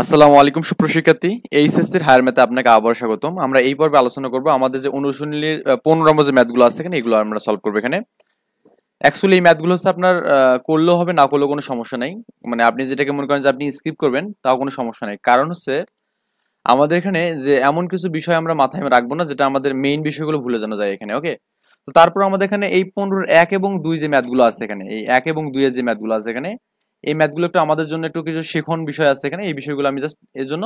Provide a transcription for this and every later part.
আসসালামু আলাইকুম সুপ্রশিক্ষার্থী, এইচএসসির হায়ার ম্যাথে আপনাকে আবার স্বাগতম। আমরা এই পর্বে আলোচনা করব আমাদের যে অনুশীলনীর 15 নম্বর যে ম্যাথগুলো আছে এখানে, এগুলো আমরা সলভ করবো এখানে। অ্যাকচুয়ালি এই ম্যাথগুলো হচ্ছে আপনার করলেও হবে, না করলেও কোনো সমস্যা নাই। মানে আপনি যেটাকে মনে করেন যে আপনি স্কিপ করবেন তাও কোনো সমস্যা নাই। কারণ হচ্ছে আমাদের এখানে যে এমন কিছু বিষয় আমরা মাথায় রাখবো না যেটা আমাদের মেইন বিষয়গুলো ভুলে জানা যায় এখানে, ওকে। তো তারপর আমাদের এখানে এই 15 1 এবং 2 যে ম্যাথগুলো আছে এখানে, এই 1 এবং 2 এর যে ম্যাথগুলো আছে এখানে, এই ম্যাথগুলো একটু আমাদের জন্য একটু কিছু শিখন বিষয় আছে এখানে। এই বিষয়গুলো আমি জাস্ট এর জন্য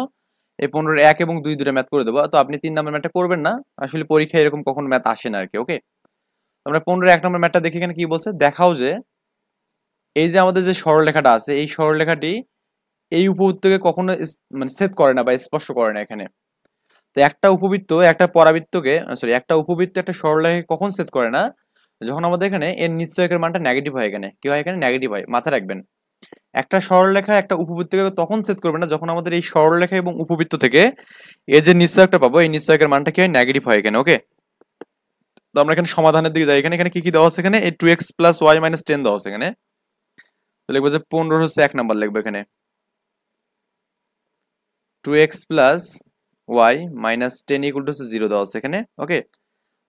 এই 15 1 এবং 2 দুটো ম্যাথ করে দেবো। তো আপনি 3 নম্বর ম্যাথটা করবেন না, আসলে পরীক্ষায় এরকম কখনো ম্যাথ আসে না আর কি, ওকে। আমরা 15 1 নম্বর ম্যাথটা দেখি এখানে কি বলছে, দেখাও যে এই যে আমাদের যে সরলরেখাটা আছে এই সরলরেখাটি এই উপবৃত্তকে কখনো মানে ছেদ করে না বা স্পর্শ করে না এখানে। তো একটা উপবৃত্ত একটা পরাবৃত্তকে, সরি, একটা উপবৃত্ত একটা সরলরেখাকে কখন ছেদ করে না, যখন আমাদের এখানে এর নিশ্চয়কের মানটা নেগেটিভ হয়। এখানে কি হয়, এখানে নেগেটিভ হয়, মাথায় রাখবেন। একটা সরলরেখা একটা উপবৃত্তকে তখন ছেদ করবে না যখন আমাদের এই সরলরেখা এবং উপবৃত্ত থেকে এর যে নিশ্চয়কটা পাবো এই নিশ্চয়কের মানটা কি হয়, নেগেটিভ হয় এখানে, ওকে। তো আমরা এখানে সমাধানের দিকে যাই। এখানে এখানে কি কি দেওয়া আছে, এখানে এই 2x প্লাস ওয়াই মাইনাস 10 দেওয়া আছে এখানে। তো লিখবো যে 15 হচ্ছে 1 নাম্বার লিখবো এখানে, 2x plus y minus 10 equal to 0 দেওয়া আছে এখানে, ওকে।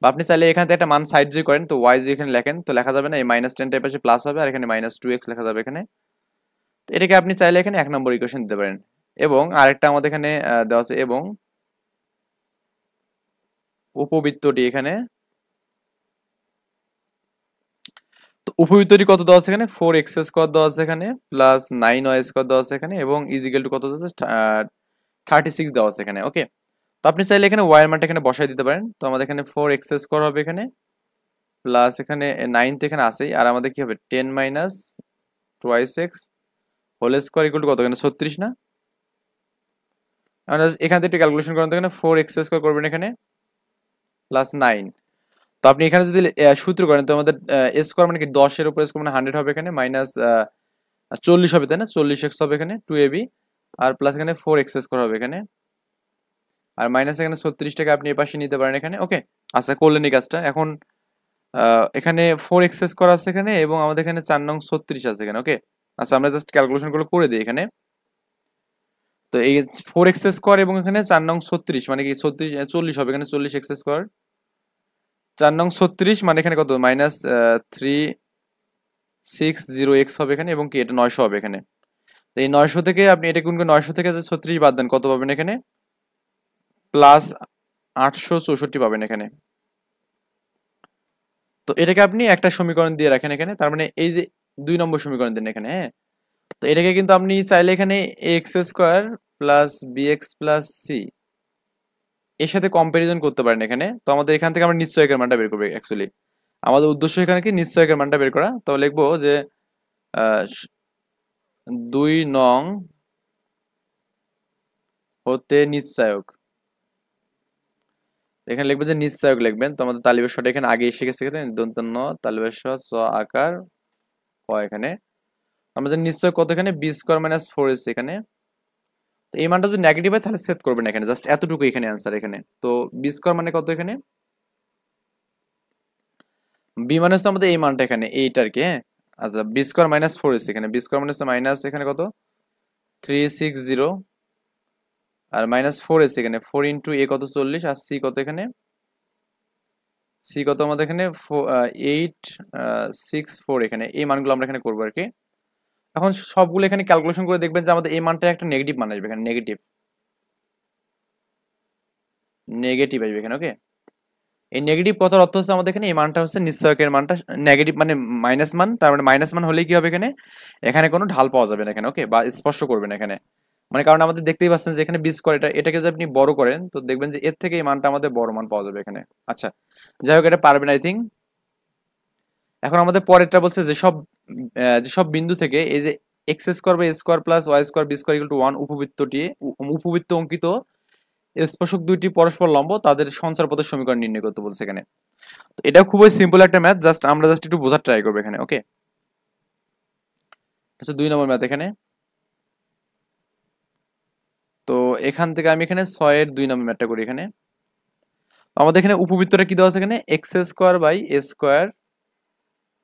বা আপনি চাইলে এখান থেকে একটা মান সাইড যদি করেন তো ওয়াই যদি এখানে লেখেন তো লেখা যাবে না, এই মাইনাস 10 টাইপ আসে প্লাস হবে আর এখানে মাইনাস 2x লেখা যাবে এখানে। তো এটাকে আপনি চাইলে এখানে 1 নম্বর ইকুয়েশন দিতে পারেন। এবং আরেকটা আমাদের এখানে দেওয়া আছে, এবং উপবৃত্তটি এখানে, তো উপবৃত্তটি কত দেওয়া আছে এখানে, 4x স্কোয়ার দেওয়া আছে এখানে প্লাস 9y স্কোয়ার দেওয়া আছে এখানে, এবং ইজিক্যাল টু কত দেওয়া আছে, 36 দেওয়া আছে এখানে, ওকে। তো আপনি চাইলে এখানে y এর মানটা এখানে বসাই দিতে পারেন। তো আমাদের এখানে 4x স্কোয়ার হবে এখানে প্লাস এখানে 9 তো এখানে আছেই, আর আমাদের কি হবে 10 minus twice x whole square equal to কত, এখানে 36 না। এখান থেকে ক্যালকুলেশন করেন তো এখানে 4x স্কোয়ার করবেন এখানে প্লাস 9। তো আপনি এখানে যদি সূত্র করেন তো আমাদের স্কোয়ার মানে কি 10 এর উপর স্কোয়ার মানে 100 হবে এখানে, মাইনাস 40 হবে, তাই না, 40x হবে এখানে 2ab, আর প্লাস এখানে 4x স্কোয়ার হবে এখানে, আর মাইনাস এখানে 36টাকে আপনি এই পাশে নিতে পারেন এখানে, ওকে। আচ্ছা, করলেন এই কাজটা। এখন এখানে 4x স্কোয়ার আছে এখানে এবং আমাদের এখানে 4 নং 36 আছে এখানে, ওকে। আচ্ছা, আমরা জাস্ট ক্যালকুলেশন গুলো করে দিই এখানে। তো এই 4x স্কোয়ার এবং এখানে 4 নং 36 মানে কি 36 40 হবে এখানে, 40x স্কোয়ার 4 নং 36 মানে এখানে কত, মাইনাস 360x হবে এখানে, এবং কি এটা 900 হবে এখানে। তো এই 900 থেকে আপনি এটা গুণ করে 900 থেকে যে 36 বাদ দেন, কত পাবেন এখানে, প্লাস 864 পাবেন এখানে। তো এটাকে আপনি একটা সমীকরণ দিয়ে রাখেন এখানে, তার মানে এই যে 2 নম্বর সমীকরণ দেন এখানে, হ্যাঁ। তো এটাকে কিন্তু আপনি চাইলে এখানে x square plus b x plus c এর সাথে কম্পারিজন করতে পারেন এখানে। তো আমাদের এখান থেকে আমরা নিশ্চয়কের মানটা বের করবো অ্যাকচুয়ালি। আমাদের উদ্দেশ্য এখানে কি নিশ্চয়কের মানটা বের করা। তো লিখবো যে 2 নং হতে নিশ্চয়ক, এখানে লিখবেন যে নিশ্চয়ক লিখবেন। তো আমাদের তালিবেশ্বরটা এখানে আগে এসে গেছে, এখানে দন্তন্য তালিবেশ্বর চ আকার ক এখানে। আমরা যে নিশ্চয় কত, এখানে বি স্কোয়ার মাইনাস 4 এসে এখানে। তো এই মানটা যদি নেগেটিভ হয় তাহলে সেট করবেন এখানে, জাস্ট এতটুকু এখানে অ্যান্সার এখানে। তো বি স্কোয়ার মানে কত এখানে, বি মানে হচ্ছে আমাদের এই মানটা এখানে এইটা আর কি, হ্যাঁ। আচ্ছা, বি স্কোয়ার মাইনাস 4 এসে এখানে, বি স্কোয়ার মানে হচ্ছে মাইনাস এখানে কত 360, আর মাইনাস 4 এসে এখানে 4 ইন্টু এ কত 40, আর সি কত এখানে, সি কত আমাদের এখানে 864 এখানে। এই মানগুলো আমরা এখানে করবো আর কি। এখন সবগুলো এখানে ক্যালকুলেশন করে দেখবেন যে আমাদের এই মানটা একটা নেগেটিভ মান আসবে এখানে, নেগেটিভ নেগেটিভ আসবে এখানে, ওকে। এই নেগেটিভ কথার অর্থ হচ্ছে আমাদের এখানে এই মানটা হচ্ছে নিশ্চয়কের মানটা নেগেটিভ মানে মাইনাস মান, তার মানে মাইনাস মান হলেই কি হবে এখানে, এখানে কোনো ঢাল পাওয়া যাবে না এখানে, ওকে, বা স্পর্শ করবে না এখানে। মানে কারণ আমাদের দেখতেই পাচ্ছেন যে এখানে বি স্কোয়ার, এটাকে যদি আপনি বড় করেন তো দেখবেন যে এর থেকে এই মানটা আমাদের বড় মান পাওয়া যাবে এখানে। আচ্ছা, যাই হোক, এটা পারবেন আই থিঙ্ক। এখন আমাদের পরেরটা বলছে যেসব বিন্দু থেকে এই যে এক্স স্কোয়ার বা square plus y square b square equal to 1 উপবৃত্ত অঙ্কিত স্পর্শক দুইটি পরস্পর লম্ব তাদের সঞ্চার পথের সমীকরণ নির্ণয় করতে বলছে এখানে। তো এটা খুবই সিম্পল একটা ম্যাথ, আমরা জাস্ট একটু বোঝার ট্রাই করবো এখানে, ওকে। আচ্ছা, 2 নম্বর ম্যাথ এখানে। তো এখান থেকে আমি এখানে 6 এর 2 নম্বর ম্যাথটা করি এখানে। আমাদের এখানে উপবৃত্তটা কি দেওয়া আছে এখানে, x square by a square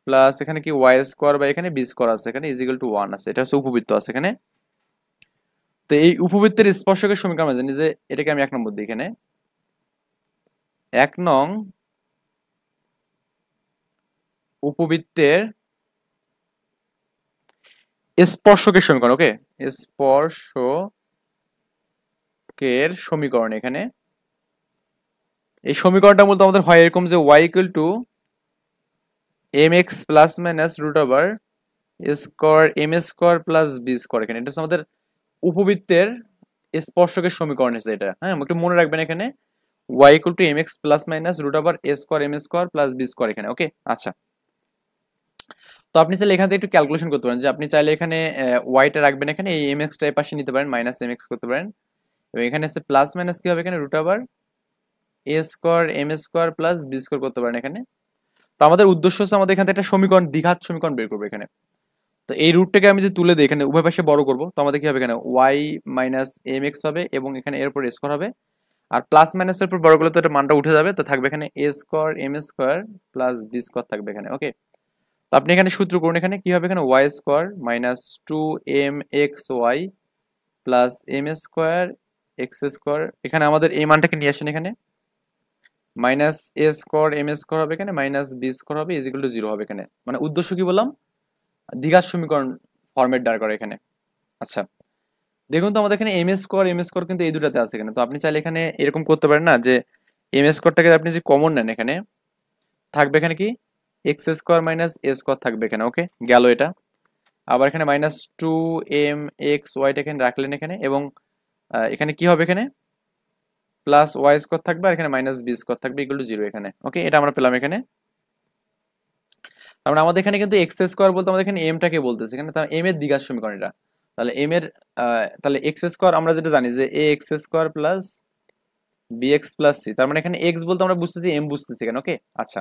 plus এখানে কি ওয়াই স্কোয়ার বাই এখানে বি স্কোয়ার আছে এখানে ইজিক্যাল টু 1 আছে, এটা হচ্ছে উপবৃত্ত আছে এখানে। তো এই উপবৃত্তের স্পর্শকের সমীকরণ আমরা জানি যে এটাকে আমি 1 নম্বর দিই এখানে 1 নং উপবৃত্তের স্পর্শকের সমীকরণ। ওকে, স্পর্শকের সমীকরণ এখানে এই সমীকরণটা মূলত আমাদের হয় এরকম যে y equal to mx plus minus root over square m square plus b square. এখানে এটা হচ্ছে আমাদের উপবৃত্তের স্পর্শকের সমীকরণ আছে এটা। হ্যাঁ, একটু মনে রাখবেন এখানে y equal to mx plus minus root over a square m square plus b square এখানে। ওকে, আচ্ছা। তো আপনি চাইলে এখান থেকে একটু ক্যালকুলেশন করতে পারেন যে আপনি চাইলে এখানে ওয়াইটা রাখবেন এখানে এই এম এক্সটা এই পাশে নিতে পারেন, মাইনাস এম এক্স করতে পারেন এবং এখানে আছে প্লাস মাইনাস কি হবে এখানে root over a square m square plus b square করতে পারেন এখানে। তো আমাদের উদ্দেশ্য হচ্ছে আমাদের এখান থেকে একটা সমীকরণ দ্বিঘাত সমীকরণ বের করবো এখানে। তো এই রুটটাকে আমি যদি তুলে দিই এখানে উভয় পাশে বড় করবো, তো আমাদের কি হবে এখানে ওয়াই মাইনাস এম এক্স হবে এবং এখানে এরপর স্কোয়ার হবে আর প্লাস মাইনাসের উপর বড় করলে তো এটা মানটা উঠে যাবে, তো থাকবে এখানে a square m square plus b square থাকবে এখানে। ওকে, তো আপনি এখানে সূত্র করুন এখানে কি হবে এখানে y square minus 2mxy plus m square x square. এখানে আমাদের এই মানটাকে নিয়ে আসেন এখানে minus a square m square হবে এখানে মাইনাস বি স্কোয়ার হবে ইজ ইকুয়াল টু 0 হবে এখানে। মানে উদ্দেশ্য কি বললাম, দ্বিঘাত সমীকরণ ফরম্যাট দাঁড় করে এখানে। আচ্ছা, দেখুন তো আমাদের এখানে এম স্কোয়ার কিন্তু এই দুটাতে আছে এখানে। তো আপনি চাইলে এখানে এরকম করতে পারেন না যে এম স্কোয়ারটাকে আপনি যে কমন নেন এখানে থাকবে এখানে কি x square minus a square থাকবে এখানে। ওকে, গেল এটা। আবার এখানে মাইনাস 2mxy এখানে রাখলেন এখানে এবং এখানে কি হবে এখানে প্লাস ওয়াই স্কোয়ার থাকবে আর এখানে মাইনাস বি স্কোয়ার থাকবে ইকুয়াল টু 0 এখানে। ওকে, এটা আমরা পেলাম এখানে। তার মানে আমাদের এখানে কিন্তু এক্স স্কোয়ার বলতে আমাদের এখানে এমটাকে বলতেছে এখানে, তার এম এর দ্বিঘাত সমীকরণ এটা। তাহলে এম এর তাহলে এক্স স্কোয়ার আমরা যেটা জানি যে a x square plus b x plus c, তার মানে এখানে এক্স বলতে আমরা বুঝতেছি এম বুঝতেছি এখানে। ওকে, আচ্ছা,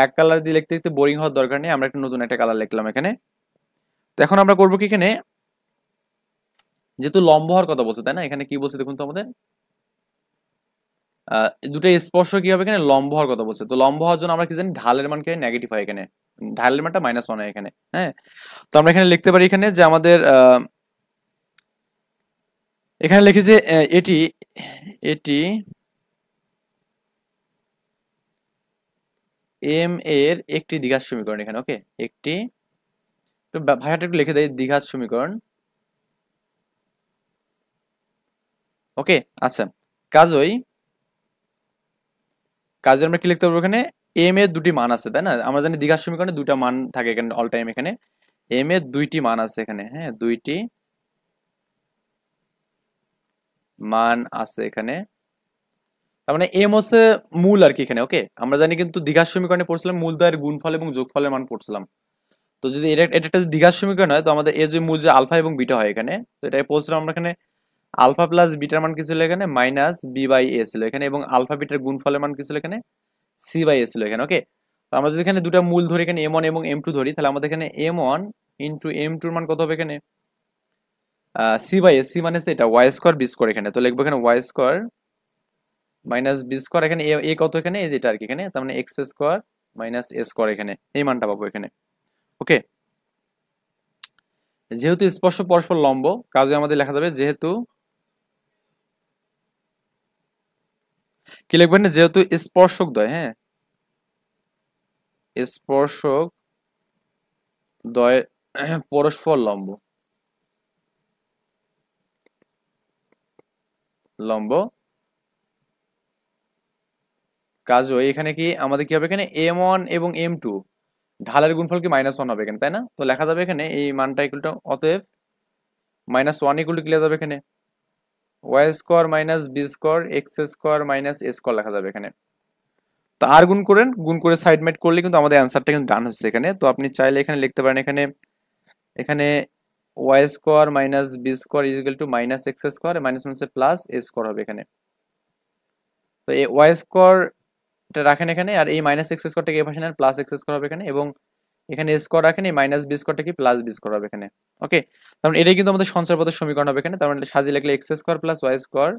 এক কালার দিয়ে লিখতে লিখতে বোরিং হওয়ার দরকার নেই, আমরা একটা নতুন একটা কালার লিখলাম এখানে। তো এখন আমরা করবো কি এখানে যেহেতু লম্ব হওয়ার কথা বলছে তাই না, এখানে কি বলছে দেখুন তো আমাদের দুটো স্পর্শ কি হবে এখানে লম্ব হওয়ার কথা বলছে। তো লম্ব হওয়ার জন্য আমরা কি জানি ঢালের মান কি নেগেটিভ হয় এখানে, ঢালের মানটা -1 হয় এখানে। হ্যাঁ, তো আমরা এখানে লিখতে পারি এখানে যে আমাদের এখানে লিখি যে এটি এটি এম এর একটি দ্বিঘাত সমীকরণ এখানে। ওকে, একটি ভাষাটা একটু লিখে দেয় দ্বিঘাত সমীকরণ। ওকে, আচ্ছা, কাজই আমরা কি লিখতে পারবো এখানে এম এর দুটি মান আছে তাই না, আমরা জানি দ্বিঘাত সমীকরণে দুটা মান থাকে এখানে অল টাইম। এখানে এম এর দুইটি মান আছে এখানে। হ্যাঁ, দুইটি মান আছে এখানে, তার মানে এম হচ্ছে মূল আর কি এখানে। ওকে, আমরা জানি কিন্তু দ্বিঘাত সমীকরণে পড়ছিলাম মূলদ্বয়ের গুণফল এবং যোগফলের মান পড়ছিলাম। তো যদি এটা একটা দ্বিঘাত সমীকরণ হয় তো আমাদের এর যে মূল যে আলফা এবং বিটা হয় এখানে, তো এটাকে পড়ছিলাম আমরা এখানে আলফা প্লাস বিটার মান কি ছিল এখানে মাইনাস বি বাই এ ছিল এখানে এবং আলফা বিটার গুণফলের মান কি ছিল এখানে সি বাই এ ছিল এখানে। ওকে, তো আমরা যদি এখানে দুটা মূল ধরি এখানে m1 এবং m2 ধরি তাহলে আমাদের এখানে m1 ইন্টু m2 এর মান কত হবে এখানে সি বাই এ, সি মানে এটা ওয়াই স্কোয়ার বি স্কোয়ার এখানে। তো লিখবো এখানে y square minus b square এখানে এ কত এখানে এই যেটা আর কি এখানে, তার মানে x square minus a square এখানে এই মানটা পাবো এখানে। ওকে, যেহেতু স্পর্শ পরস্পর লম্ব কাজে আমাদের লেখা যাবে যেহেতু কি লিখবেন না যেহেতু স্পর্শক দ্বয়, হ্যাঁ স্পর্শক দ্বয় পরস্পর লম্ব লম্ব কাজও এখানে কি আমাদের কি হবে এখানে m1 এবং m2 ঢালের গুণফল কি -1 হবে এখানে তাই না। তো লেখা যাবে এখানে এই মানটা ইকুয়াল টু অতএব -1 ইকুয়াল টু কি লেখা যাবে এখানে y square minus b square x square minus a square লেখা যাবে এখানে। তো আর গুণ করেন, গুণ করে সাইড মেট করলে কিন্তু আমাদের অ্যান্সারটা কিন্তু ডান হচ্ছে এখানে। তো আপনি চাইলে এখানে লিখতে পারেন এখানে এখানে y square minus b square is equal to minus x square minus minus plus a square হবে এখানে। তো এই ওয়াই স্কোয়ার এটা রাখেন এখানে আর এই মাইনাস এক্স স্কোয়ারটাকে এই পাশে নেন প্লাস এক্স স্কোয়ার হবে এখানে এবং এখানে স্কোয়ার রাখেন এই মাইনাস বি স্কোয়ারটা কি প্লাস বি স্কোয়ার হবে এখানে। ওকে, তার মানে এটাই কিন্তু আমাদের সঞ্চার পদের সমীকরণ হবে এখানে। তার মানে সাজিয়ে লিখলে x square plus y square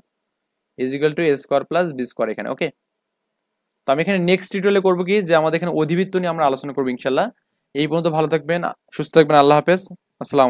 is equal to a square plus b square এখানে। ওকে, তো আমি এখানে নেক্সট টিউটোরিয়ালে করবো কি যে আমাদের এখানে অধিবৃত্ত নিয়ে আমরা আলোচনা করবো ইনশাল্লাহ। এই পর্যন্ত ভালো থাকবেন, সুস্থ থাকবেন, আল্লাহ হাফেজ, আসসালাম।